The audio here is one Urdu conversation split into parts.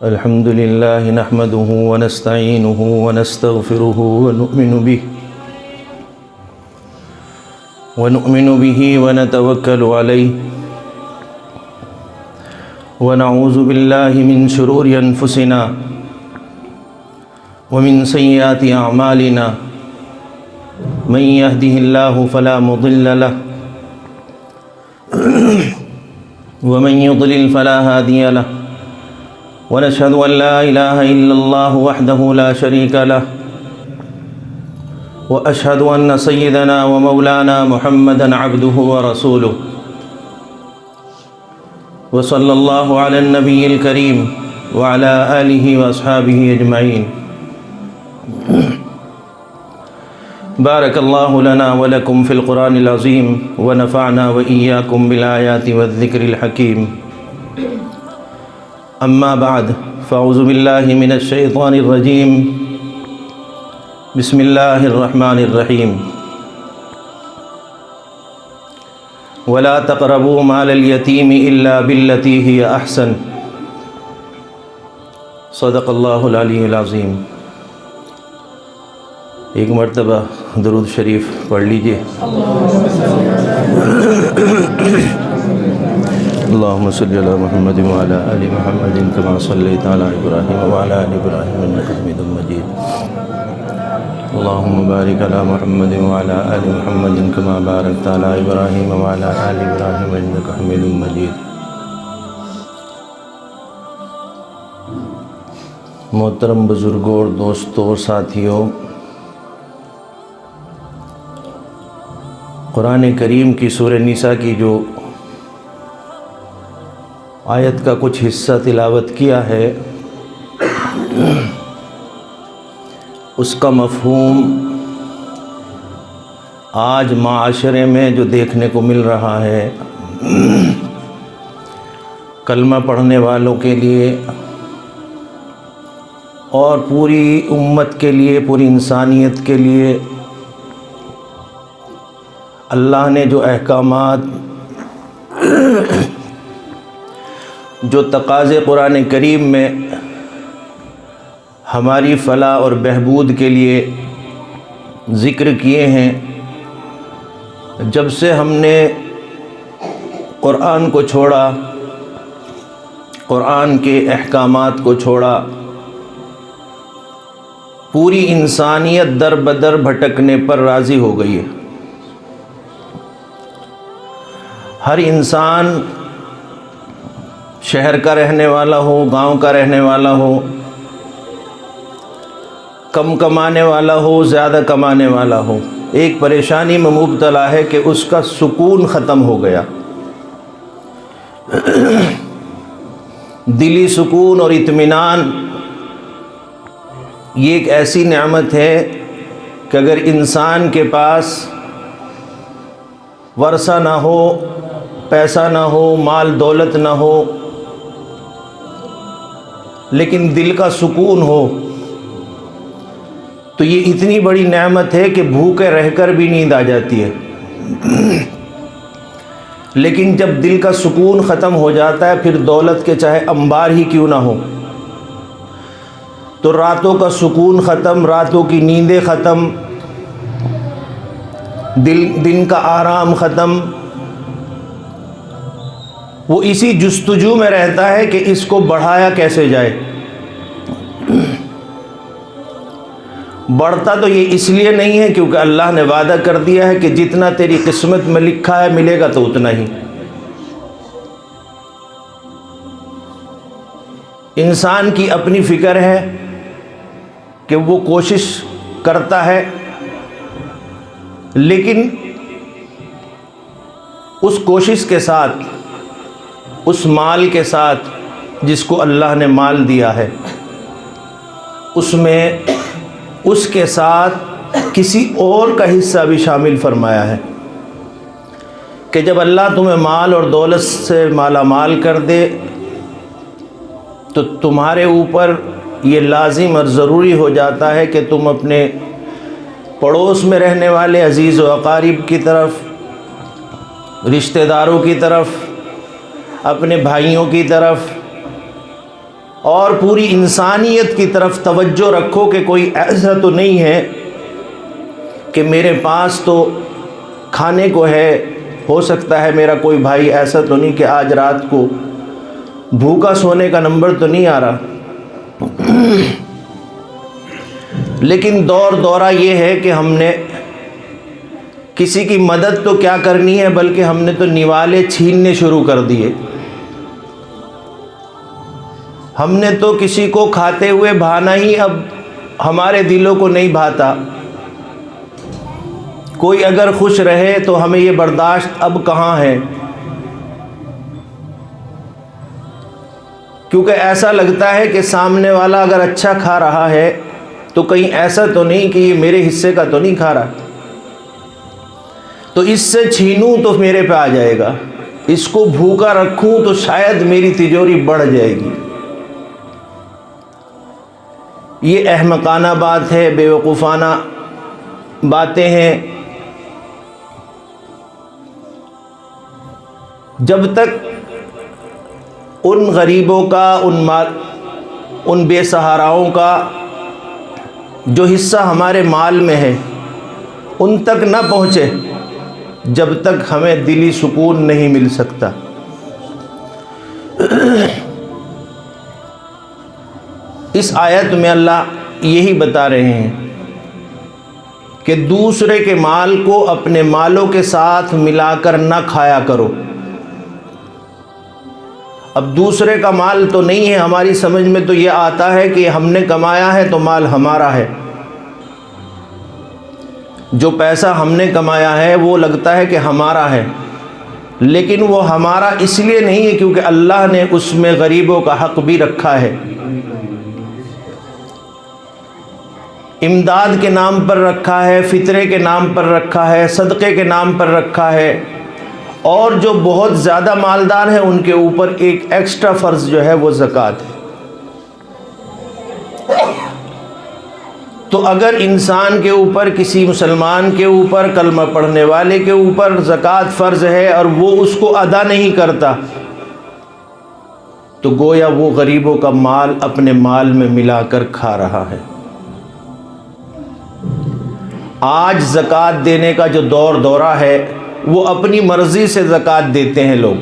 الحمد لله نحمده ونستعينه ونستغفره ونؤمن به ونتوكل عليه ونعوذ بالله من شرور أنفسنا ومن سيئات أعمالنا من يهده الله فلا مضل له ومن يضلل فلا هادي له ونشهد أن لا إله إلا الله وحده لا شريك له وأشهد أن سيدنا ومولانا محمدا عبده ورسوله وصلى الله على النبي الكريم وعلى آله وأصحابه أجمعين. بارك الله لنا ولكم في القرآن العظيم ونفعنا وإياكم بالآيات والذكر الحكيم. أما بعد فأعوذ بالله من الشيطان الرجيم. بسم الله الرحمن الرحيم. ولا تقربوا مال اليتيم إلا بالتي هي أحسن. صدق الله العلي العظيم. ایک مرتبہ درود شریف پڑھ لیجئے. اللهم صل على محمد وعلى آل محمد كما صليت على إبراهيم وعلى آل إبراهيم إنك حميد مجيد. اللهم بارك على محمد وعلى آل محمد كما باركت على إبراهيم وعلى آل إبراهيم إنك حميد مجيد. محترم بزرگوں اور دوستوں اور ساتھیوں، قرآن کریم کی سورہ نساء کی جو آیت کا کچھ حصہ تلاوت کیا ہے، اس کا مفہوم آج معاشرے میں جو دیکھنے کو مل رہا ہے، کلمہ پڑھنے والوں کے لیے اور پوری امت کے لیے، پوری انسانیت کے لیے اللہ نے جو احکامات، جو تقاضے قرآن کریم میں ہماری فلاح اور بہبود کے لیے ذکر کیے ہیں، جب سے ہم نے قرآن کو چھوڑا، قرآن کے احکامات کو چھوڑا، پوری انسانیت در بدر بھٹکنے پر راضی ہو گئی ہے. ہر انسان، شہر کا رہنے والا ہو، گاؤں کا رہنے والا ہو، کم کمانے والا ہو، زیادہ کمانے والا ہو، ایک پریشانی میں مبتلا ہے کہ اس کا سکون ختم ہو گیا. دلی سکون اور اطمینان یہ ایک ایسی نعمت ہے کہ اگر انسان کے پاس ورثہ نہ ہو، پیسہ نہ ہو، مال دولت نہ ہو، لیکن دل کا سکون ہو، تو یہ اتنی بڑی نعمت ہے کہ بھوکے رہ کر بھی نیند آ جاتی ہے. لیکن جب دل کا سکون ختم ہو جاتا ہے، پھر دولت کے چاہے انبار ہی کیوں نہ ہو، تو راتوں کا سکون ختم، راتوں کی نیندیں ختم، دن کا آرام ختم. وہ اسی جستجو میں رہتا ہے کہ اس کو بڑھایا کیسے جائے. بڑھتا تو یہ اس لیے نہیں ہے کیونکہ اللہ نے وعدہ کر دیا ہے کہ جتنا تیری قسمت میں لکھا ہے ملے گا تو اتنا ہی. انسان کی اپنی فکر ہے کہ وہ کوشش کرتا ہے، لیکن اس کوشش کے ساتھ، اس مال کے ساتھ جس کو اللہ نے مال دیا ہے، اس میں اس کے ساتھ کسی اور کا حصہ بھی شامل فرمایا ہے کہ جب اللہ تمہیں مال اور دولت سے مالا مال کر دے تو تمہارے اوپر یہ لازم اور ضروری ہو جاتا ہے کہ تم اپنے پڑوس میں رہنے والے عزیز و اقارب کی طرف، رشتہ داروں کی طرف، اپنے بھائیوں کی طرف اور پوری انسانیت کی طرف توجہ رکھو کہ کوئی ایسا تو نہیں ہے کہ میرے پاس تو کھانے کو ہے، ہو سکتا ہے میرا کوئی بھائی ایسا تو نہیں کہ آج رات کو بھوکا سونے کا نمبر تو نہیں آ رہا، لیکن دورہ یہ ہے کہ ہم نے کسی کی مدد تو کیا کرنی ہے، بلکہ ہم نے تو نوالے چھیننے شروع کر دیے۔ ہم نے تو کسی کو کھاتے ہوئے بھانا ہی اب ہمارے دلوں کو نہیں بھاتا۔ کوئی اگر خوش رہے تو ہمیں یہ برداشت اب کہاں ہے، کیونکہ ایسا لگتا ہے کہ سامنے والا اگر اچھا کھا رہا ہے تو کہیں ایسا تو نہیں کہ یہ میرے حصے کا تو نہیں کھا رہا، تو اس سے چھینوں تو میرے پہ آ جائے گا، اس کو بھوکا رکھوں تو شاید میری تجوری بڑھ جائے گی۔ یہ احمقانہ بات ہے، بیوقوفانہ باتیں ہیں۔ جب تک ان غریبوں کا، ان بے سہاراؤں کا جو حصہ ہمارے مال میں ہے ان تک نہ پہنچے، جب تک ہمیں دلی سکون نہیں مل سکتا۔ اس آیت میں اللہ یہی بتا رہے ہیں کہ دوسرے کے مال کو اپنے مالوں کے ساتھ ملا کر نہ کھایا کرو۔ اب دوسرے کا مال تو نہیں ہے، ہماری سمجھ میں تو یہ آتا ہے کہ ہم نے کمایا ہے تو مال ہمارا ہے، جو پیسہ ہم نے کمایا ہے وہ لگتا ہے کہ ہمارا ہے، لیکن وہ ہمارا اس لیے نہیں ہے کیونکہ اللہ نے اس میں غریبوں کا حق بھی رکھا ہے، امداد کے نام پر رکھا ہے، فطرے کے نام پر رکھا ہے، صدقے کے نام پر رکھا ہے، اور جو بہت زیادہ مالدار ہیں ان کے اوپر ایک ایکسٹرا فرض جو ہے وہ زکوٰۃ ہے۔ تو اگر انسان کے اوپر، کسی مسلمان کے اوپر، کلمہ پڑھنے والے کے اوپر زکوٰۃ فرض ہے اور وہ اس کو ادا نہیں کرتا، تو گویا وہ غریبوں کا مال اپنے مال میں ملا کر کھا رہا ہے۔ آج زکوٰۃ دینے کا جو دورہ ہے وہ اپنی مرضی سے زکوٰۃ دیتے ہیں لوگ،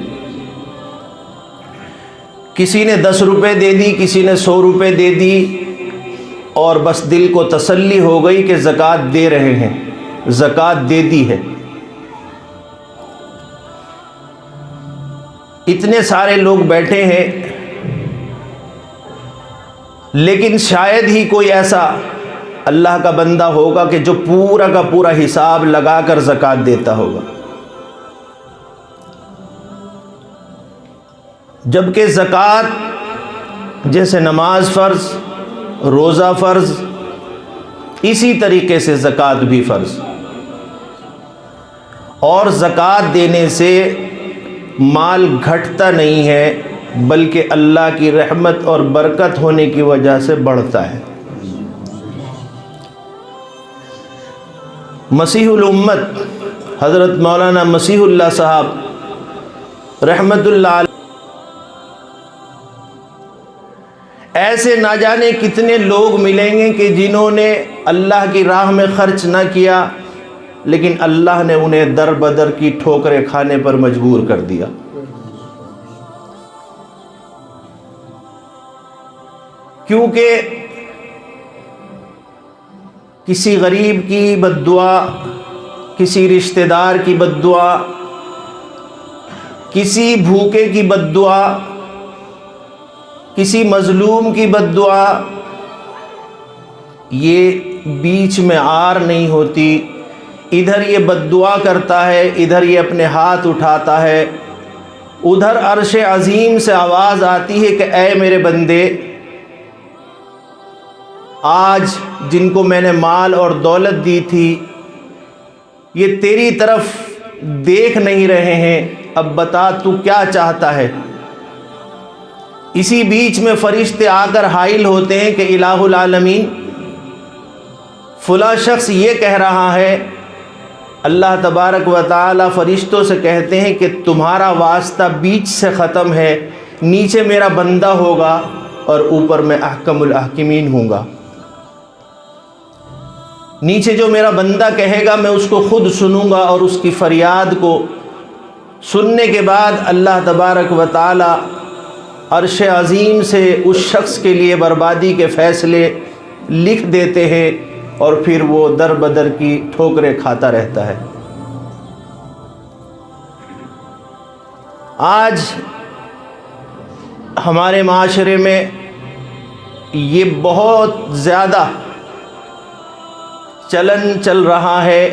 کسی نے 10 روپے دے دی، کسی نے 100 روپے دے دی، اور بس دل کو تسلی ہو گئی کہ زکوٰۃ دے رہے ہیں، زکوٰۃ دے دی ہے۔ اتنے سارے لوگ بیٹھے ہیں، لیکن شاید ہی کوئی ایسا اللہ کا بندہ ہوگا کہ جو پورا کا پورا حساب لگا کر زکوٰۃ دیتا ہوگا، جبکہ زکوٰۃ جیسے نماز فرض، روزہ فرض، اسی طریقے سے زکوٰۃ بھی فرض، اور زکوٰۃ دینے سے مال گھٹتا نہیں ہے بلکہ اللہ کی رحمت اور برکت ہونے کی وجہ سے بڑھتا ہے۔ مسیح الامت حضرت مولانا مسیح اللہ صاحب رحمت اللہ علیہ، ایسے نہ جانے کتنے لوگ ملیں گے کہ جنہوں نے اللہ کی راہ میں خرچ نہ کیا، لیکن اللہ نے انہیں در بدر کی ٹھوکریں کھانے پر مجبور کر دیا۔ کیونکہ کسی غریب کی بد دعا، کسی رشتہ دار کی بد دعا، کسی بھوکے کی بد دعا، کسی مظلوم کی بد دعا، یہ بیچ میں آر نہیں ہوتی۔ ادھر یہ بد دعا کرتا ہے، ادھر یہ اپنے ہاتھ اٹھاتا ہے، ادھر عرش عظیم سے آواز آتی ہے کہ اے میرے بندے، آج جن کو میں نے مال اور دولت دی تھی یہ تیری طرف دیکھ نہیں رہے ہیں، اب بتا تو کیا چاہتا ہے۔ اسی بیچ میں فرشتے آ کر حائل ہوتے ہیں کہ الہ العالمین فلاں شخص یہ کہہ رہا ہے، اللہ تبارک و تعالی فرشتوں سے کہتے ہیں کہ تمہارا واسطہ بیچ سے ختم ہے، نیچے میرا بندہ ہوگا اور اوپر میں احکم الحاکمین ہوں گا۔ نیچے جو میرا بندہ کہے گا میں اس کو خود سنوں گا، اور اس کی فریاد کو سننے کے بعد اللہ تبارک و تعالی عرش عظیم سے اس شخص کے لیے بربادی کے فیصلے لکھ دیتے ہیں، اور پھر وہ در بدر کی ٹھوکریں کھاتا رہتا ہے۔ آج ہمارے معاشرے میں یہ بہت زیادہ چلن چل رہا ہے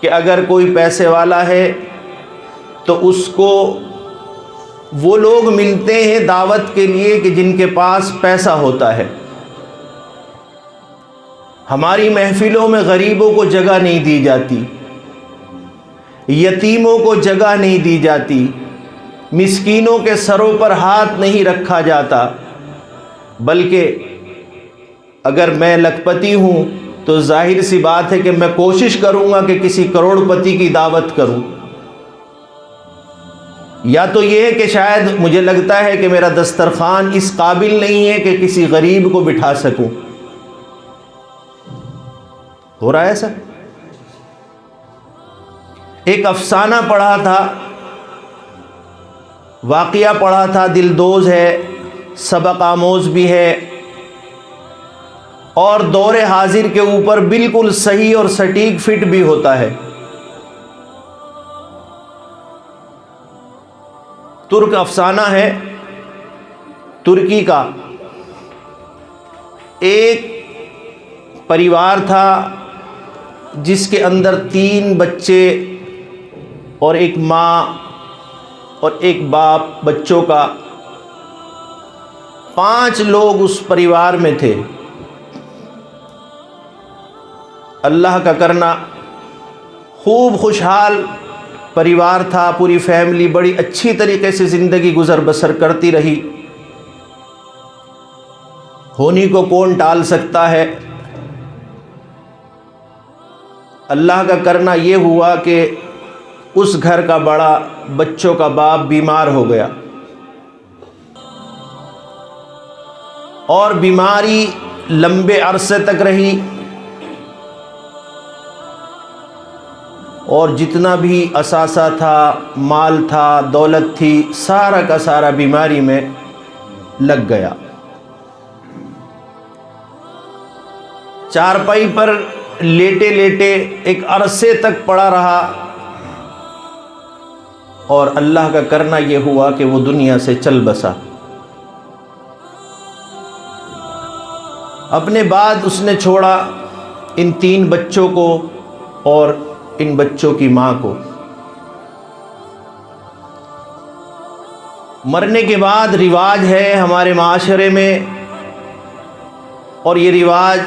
کہ اگر کوئی پیسے والا ہے تو اس کو وہ لوگ ملتے ہیں دعوت کے لیے کہ جن کے پاس پیسہ ہوتا ہے۔ ہماری محفلوں میں غریبوں کو جگہ نہیں دی جاتی، یتیموں کو جگہ نہیں دی جاتی، مسکینوں کے سروں پر ہاتھ نہیں رکھا جاتا، بلکہ اگر میں لکھ پتی ہوں تو ظاہر سی بات ہے کہ میں کوشش کروں گا کہ کسی کروڑ پتی کی دعوت کروں۔ یا تو یہ ہے کہ شاید مجھے لگتا ہے کہ میرا دسترخوان اس قابل نہیں ہے کہ کسی غریب کو بٹھا سکوں۔ ہو رہا ہے ایسا؟ ایک افسانہ پڑھا تھا، واقعہ پڑھا تھا، دلدوز ہے، سبق آموز بھی ہے، اور دور حاضر کے اوپر بالکل صحیح اور سٹیک فٹ بھی ہوتا ہے۔ ترک افسانہ ہے، ترکی کا۔ ایک پریوار تھا جس کے اندر 3 بچے اور ایک ماں اور ایک باپ بچوں کا، 5 لوگ اس پریوار میں تھے۔ اللہ کا کرنا خوب خوشحال پریوار تھا، پوری فیملی بڑی اچھی طریقے سے زندگی گزر بسر کرتی رہی۔ ہونی کو کون ٹال سکتا ہے؟ اللہ کا کرنا یہ ہوا کہ اس گھر کا بڑا بچوں کا باپ بیمار ہو گیا، اور بیماری لمبے عرصے تک رہی، اور جتنا بھی اثاثہ تھا، مال تھا، دولت تھی، سارا کا سارا بیماری میں لگ گیا۔ چارپائی پر لیٹے لیٹے ایک عرصے تک پڑا رہا، اور اللہ کا کرنا یہ ہوا کہ وہ دنیا سے چل بسا۔ اپنے بعد اس نے چھوڑا ان 3 بچوں کو اور ان بچوں کی ماں کو۔ مرنے کے بعد رواج ہے ہمارے معاشرے میں، اور یہ رواج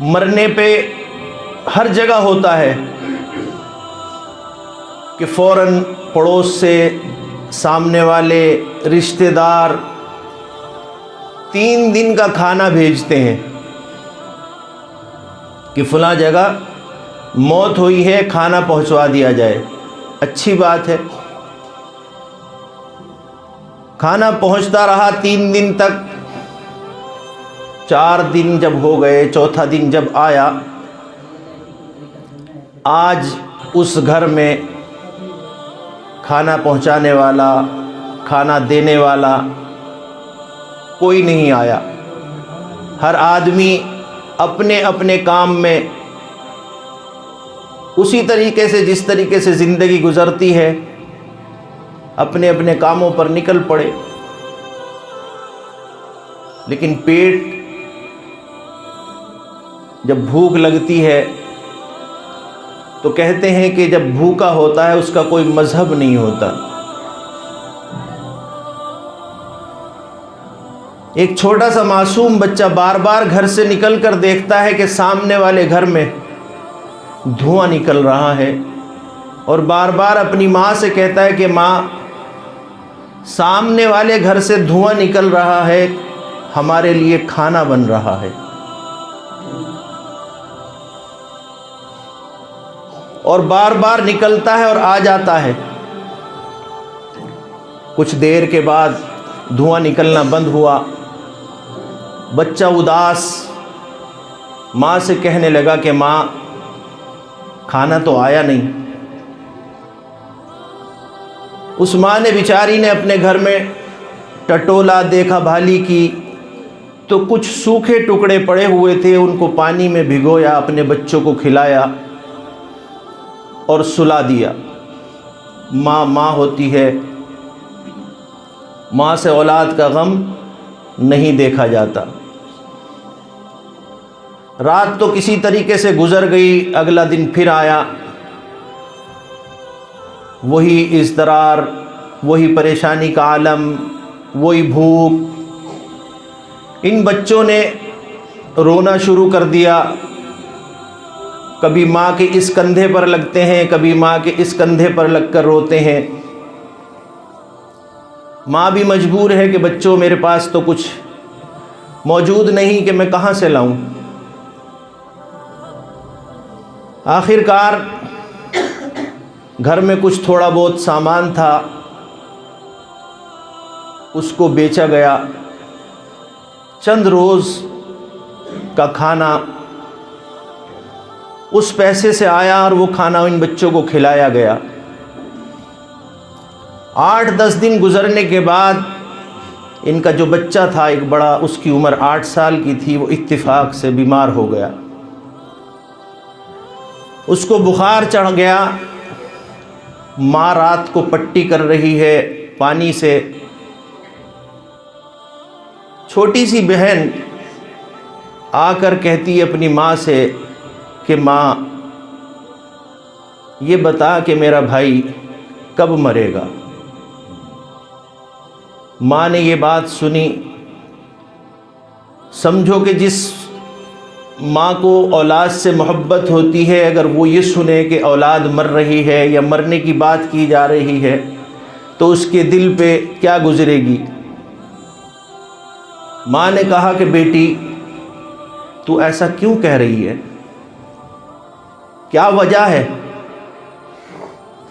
مرنے پہ ہر جگہ ہوتا ہے کہ فوراً پڑوس سے، سامنے والے رشتہ دار 3 دن کا کھانا بھیجتے ہیں کہ فلاں جگہ موت ہوئی ہے، کھانا پہنچوا دیا جائے۔ اچھی بات ہے، کھانا پہنچتا رہا 3 دن تک۔ 4 دن جب ہو گئے، چوتھا دن جب آیا، آج اس گھر میں کھانا پہنچانے والا، کھانا دینے والا کوئی نہیں آیا۔ ہر آدمی اپنے اپنے کام میں اسی طریقے سے جس طریقے سے زندگی گزرتی ہے، اپنے اپنے کاموں پر نکل پڑے۔ لیکن پیٹ جب بھوک لگتی ہے تو کہتے ہیں کہ جب بھوکا ہوتا ہے اس کا کوئی مذہب نہیں ہوتا۔ ایک چھوٹا سا معصوم بچہ بار بار گھر سے نکل کر دیکھتا ہے کہ سامنے والے گھر میں دھواں نکل رہا ہے، اور بار بار اپنی ماں سے کہتا ہے کہ ماں، سامنے والے گھر سے دھواں نکل رہا ہے، ہمارے لیے کھانا بن رہا ہے۔ اور بار بار نکلتا ہے اور آ جاتا ہے۔ کچھ دیر کے بعد دھواں نکلنا بند ہوا۔ بچہ اداس ماں سے کہنے لگا کہ ماں کھانا تو آیا نہیں۔ اس ماں نے بیچاری نے اپنے گھر میں ٹٹولا، دیکھا بھالی کی تو کچھ سوکھے ٹکڑے پڑے ہوئے تھے، ان کو پانی میں بھگویا، اپنے بچوں کو کھلایا اور سلا دیا۔ ماں ماں ہوتی ہے، ماں سے اولاد کا غم نہیں دیکھا جاتا۔ رات تو کسی طریقے سے گزر گئی، اگلا دن پھر آیا، وہی اضطرار، وہی پریشانی کا عالم، وہی بھوک۔ ان بچوں نے رونا شروع کر دیا، کبھی ماں کے اس کندھے پر لگتے ہیں، کبھی ماں کے اس کندھے پر لگ کر روتے ہیں۔ ماں بھی مجبور ہے کہ بچوں میرے پاس تو کچھ موجود نہیں کہ میں کہاں سے لاؤں۔ آخر کار گھر میں کچھ تھوڑا بہت سامان تھا، اس کو بیچا گیا، چند روز کا کھانا اس پیسے سے آیا اور وہ کھانا ان بچوں کو کھلایا گیا۔ 8-10 دن گزرنے کے بعد ان کا جو بچہ تھا ایک بڑا، اس کی عمر 8 سال کی تھی، وہ اتفاق سے بیمار ہو گیا، اس کو بخار چڑھ گیا۔ ماں رات کو پٹی کر رہی ہے پانی سے۔ چھوٹی سی بہن آ کر کہتی ہے اپنی ماں سے کہ ماں یہ بتا کہ میرا بھائی کب مرے گا۔ ماں نے یہ بات سنی، سمجھو کہ جس ماں کو اولاد سے محبت ہوتی ہے، اگر وہ یہ سنے کہ اولاد مر رہی ہے یا مرنے کی بات کی جا رہی ہے تو اس کے دل پہ کیا گزرے گی۔ ماں نے کہا کہ بیٹی تو ایسا کیوں کہہ رہی ہے، کیا وجہ ہے؟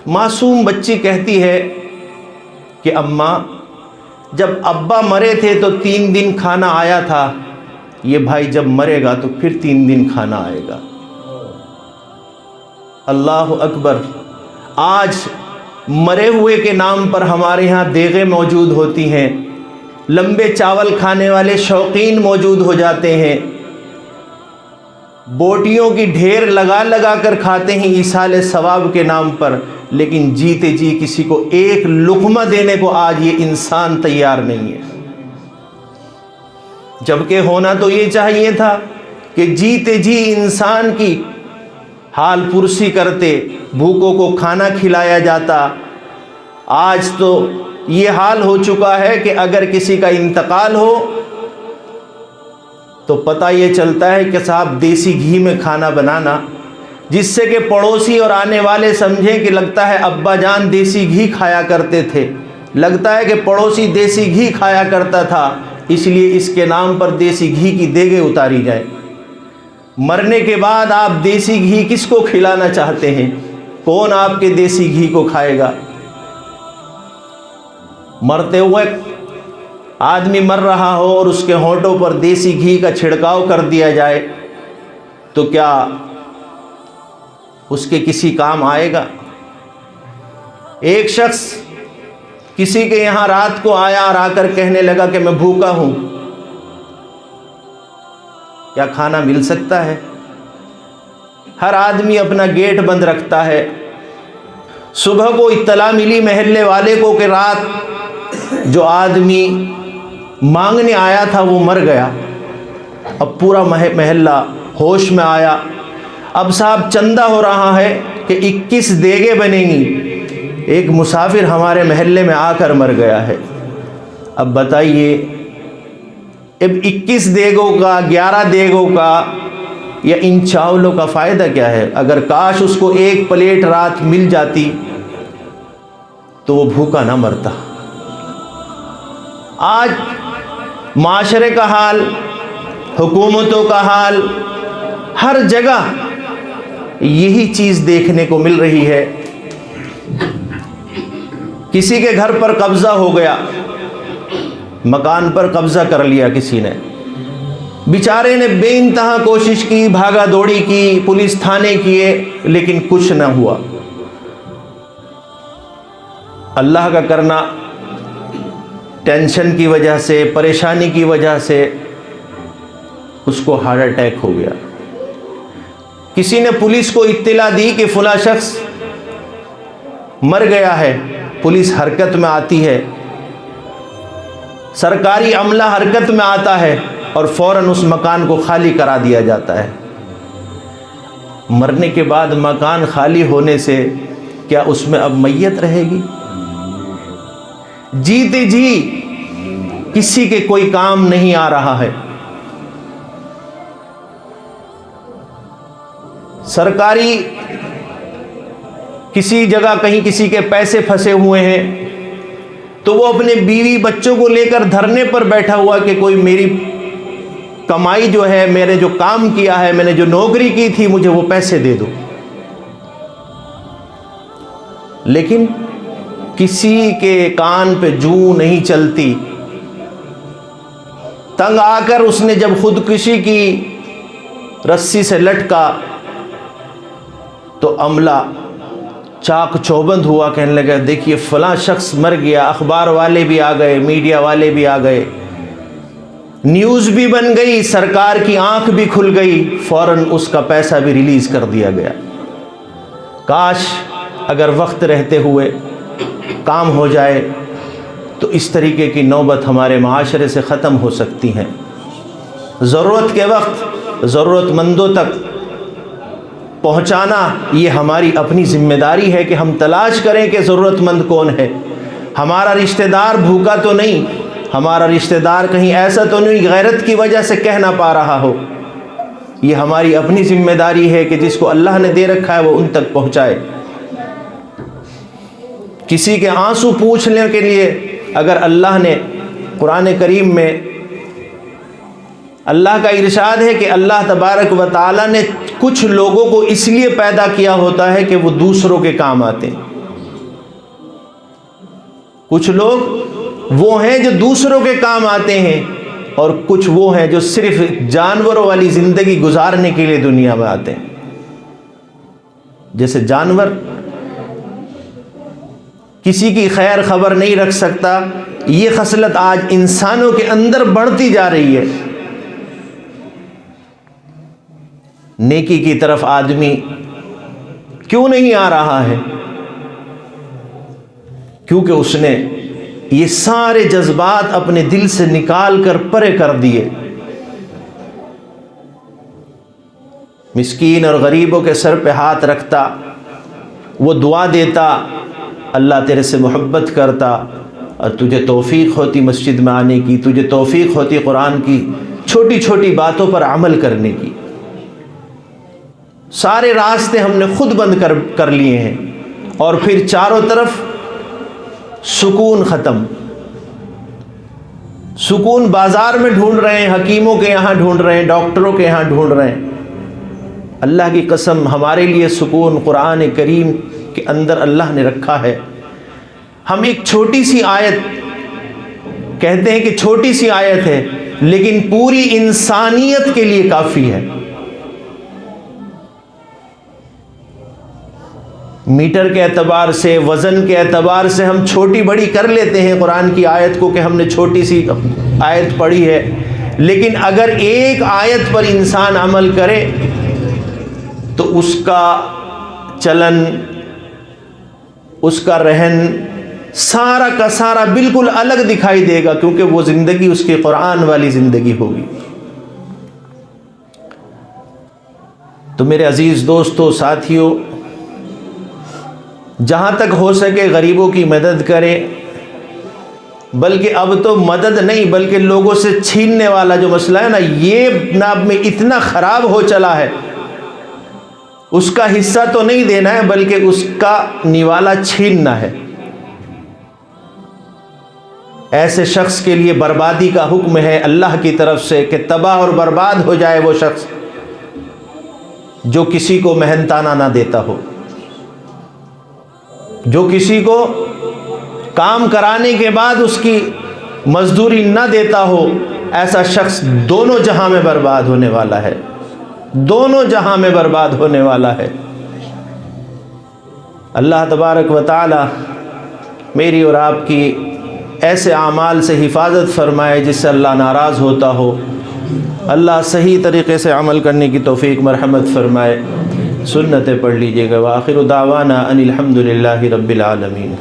معصوم بچی کہتی ہے کہ اماں جب ابا مرے تھے تو 3 دن کھانا آیا تھا، یہ بھائی جب مرے گا تو پھر 3 دن کھانا آئے گا۔ اللہ اکبر! آج مرے ہوئے کے نام پر ہمارے ہاں دیگیں موجود ہوتی ہیں، لمبے چاول کھانے والے شوقین موجود ہو جاتے ہیں، بوٹیوں کی ڈھیر لگا لگا کر کھاتے ہیں ایصال ثواب کے نام پر، لیکن جیتے جی کسی کو ایک لقمہ دینے کو آج یہ انسان تیار نہیں ہے۔ جبکہ ہونا تو یہ چاہیے تھا کہ جیتے جی انسان کی حال پرسی کرتے، بھوکوں کو کھانا کھلایا جاتا۔ آج تو یہ حال ہو چکا ہے کہ اگر کسی کا انتقال ہو تو پتہ یہ چلتا ہے کہ صاحب دیسی گھی میں کھانا بنانا، جس سے کہ پڑوسی اور آنے والے سمجھیں کہ لگتا ہے ابا جان دیسی گھی کھایا کرتے تھے، لگتا ہے کہ پڑوسی دیسی گھی کھایا کرتا تھا، اس لیے اس کے نام پر دیسی گھی کی دیگیں اتاری جائیں۔ مرنے کے بعد آپ دیسی گھی کس کو کھلانا چاہتے ہیں؟ کون آپ کے دیسی گھی کو کھائے گا؟ مرتے ہوئے آدمی مر رہا ہو اور اس کے ہونٹوں پر دیسی گھی کا چھڑکاؤ کر دیا جائے تو کیا اس کے کسی کام آئے گا؟ ایک شخص کسی کے یہاں رات کو آیا اور آ کر کہنے لگا کہ میں بھوکا ہوں، کیا کھانا مل سکتا ہے؟ ہر آدمی اپنا گیٹ بند رکھتا ہے۔ صبح کو اطلاع ملی محلے والے کو کہ رات جو آدمی مانگنے آیا تھا وہ مر گیا۔ اب پورا محلہ ہوش میں آیا، اب صاحب چندہ ہو رہا ہے کہ 21 دیگیں بنیں گی، ایک مسافر ہمارے محلے میں آ کر مر گیا ہے۔ اب بتائیے اب 21 دیگوں کا، 11 دیگوں کا یا ان چاولوں کا فائدہ کیا ہے؟ اگر کاش اس کو ایک پلیٹ رات مل جاتی تو وہ بھوکا نہ مرتا۔ آج معاشرے کا حال، حکومتوں کا حال، ہر جگہ یہی چیز دیکھنے کو مل رہی ہے۔ کسی کے گھر پر قبضہ ہو گیا، مکان پر قبضہ کر لیا کسی نے، بیچارے نے بے انتہا کوشش کی، بھاگا دوڑی کی، پولیس تھانے کیے، لیکن کچھ نہ ہوا۔ اللہ کا کرنا ٹینشن کی وجہ سے، پریشانی کی وجہ سے اس کو ہارٹ اٹیک ہو گیا۔ کسی نے پولیس کو اطلاع دی کہ فلاں شخص مر گیا ہے، پولیس حرکت میں آتی ہے، سرکاری عملہ حرکت میں آتا ہے اور فوراً اس مکان کو خالی کرا دیا جاتا ہے۔ مرنے کے بعد مکان خالی ہونے سے کیا اس میں اب میت رہے گی؟ جیتے جی کسی کے کوئی کام نہیں آ رہا ہے۔ سرکاری کسی جگہ کہیں کسی کے پیسے پھنسے ہوئے ہیں تو وہ اپنے بیوی بچوں کو لے کر دھرنے پر بیٹھا ہوا کہ کوئی میری کمائی جو ہے، میں نے جو کام کیا ہے، میں نے جو نوکری کی تھی، مجھے وہ پیسے دے دو۔ لیکن کسی کے کان پہ جوں نہیں چلتی۔ تنگ آ کر اس نے جب خودکشی کی، رسی سے لٹکا، تو عملہ چاق چوبند ہوا، کہنے لگا دیکھیے فلاں شخص مر گیا، اخبار والے بھی آ گئے، میڈیا والے بھی آ گئے، نیوز بھی بن گئی، سرکار کی آنکھ بھی کھل گئی، فوراً اس کا پیسہ بھی ریلیز کر دیا گیا۔ کاش اگر وقت رہتے ہوئے کام ہو جائے تو اس طریقے کی نوبت ہمارے معاشرے سے ختم ہو سکتی ہیں۔ ضرورت کے وقت ضرورت مندوں تک پہنچانا یہ ہماری اپنی ذمہ داری ہے کہ ہم تلاش کریں کہ ضرورت مند کون ہے۔ ہمارا رشتہ دار بھوکا تو نہیں، ہمارا رشتہ دار کہیں ایسا تو نہیں غیرت کی وجہ سے کہہ نہ پا رہا ہو۔ یہ ہماری اپنی ذمہ داری ہے کہ جس کو اللہ نے دے رکھا ہے وہ ان تک پہنچائے۔ کسی کے آنسو پوچھنے کے لیے اگر اللہ نے قرآن کریم میں اللہ کا ارشاد ہے کہ اللہ تبارک و تعالی نے کچھ لوگوں کو اس لیے پیدا کیا ہوتا ہے کہ وہ دوسروں کے کام آتے ہیں۔ کچھ لوگ وہ ہیں جو دوسروں کے کام آتے ہیں، اور کچھ وہ ہیں جو صرف جانوروں والی زندگی گزارنے کے لیے دنیا میں آتے ہیں۔ جیسے جانور کسی کی خیر خبر نہیں رکھ سکتا، یہ خصلت آج انسانوں کے اندر بڑھتی جا رہی ہے۔ نیکی کی طرف آدمی کیوں نہیں آ رہا ہے؟ کیونکہ اس نے یہ سارے جذبات اپنے دل سے نکال کر پرے کر دیے۔ مسکین اور غریبوں کے سر پہ ہاتھ رکھتا، وہ دعا دیتا، اللہ تیرے سے محبت کرتا، اور تجھے توفیق ہوتی مسجد میں آنے کی، تجھے توفیق ہوتی قرآن کی چھوٹی چھوٹی باتوں پر عمل کرنے کی۔ سارے راستے ہم نے خود بند کر لیے ہیں، اور پھر چاروں طرف سکون ختم۔ سکون بازار میں ڈھونڈ رہے ہیں، حکیموں کے یہاں ڈھونڈ رہے ہیں، ڈاکٹروں کے یہاں ڈھونڈ رہے ہیں۔ اللہ کی قسم ہمارے لیے سکون قرآن کریم کے اندر اللہ نے رکھا ہے۔ ہم ایک چھوٹی سی آیت کہتے ہیں کہ چھوٹی سی آیت ہے، لیکن پوری انسانیت کے لیے کافی ہے۔ میٹر کے اعتبار سے، وزن کے اعتبار سے ہم چھوٹی بڑی کر لیتے ہیں قرآن کی آیت کو کہ ہم نے چھوٹی سی آیت پڑھی ہے، لیکن اگر ایک آیت پر انسان عمل کرے تو اس کا چلن، اس کا رہن سارا کا سارا بالکل الگ دکھائی دے گا، کیونکہ وہ زندگی اس کی قرآن والی زندگی ہوگی۔ تو میرے عزیز دوستو، ساتھیو، جہاں تک ہو سکے غریبوں کی مدد کریں، بلکہ اب تو مدد نہیں بلکہ لوگوں سے چھیننے والا جو مسئلہ ہے نا، یہ ناب میں اتنا خراب ہو چلا ہے، اس کا حصہ تو نہیں دینا ہے بلکہ اس کا نوالا چھیننا ہے۔ ایسے شخص کے لیے بربادی کا حکم ہے اللہ کی طرف سے کہ تباہ اور برباد ہو جائے وہ شخص جو کسی کو محنتانہ نہ دیتا ہو، جو کسی کو کام کرانے کے بعد اس کی مزدوری نہ دیتا ہو، ایسا شخص دونوں جہاں میں برباد ہونے والا ہے، دونوں جہاں میں برباد ہونے والا ہے۔ اللہ تبارک و تعالی میری اور آپ کی ایسے اعمال سے حفاظت فرمائے جس سے اللہ ناراض ہوتا ہو۔ اللہ صحیح طریقے سے عمل کرنے کی توفیق مرحمت فرمائے۔ سنتیں پڑھ لیجئے گا۔ وآخر دعوانا ان الحمد للہ رب العالمین۔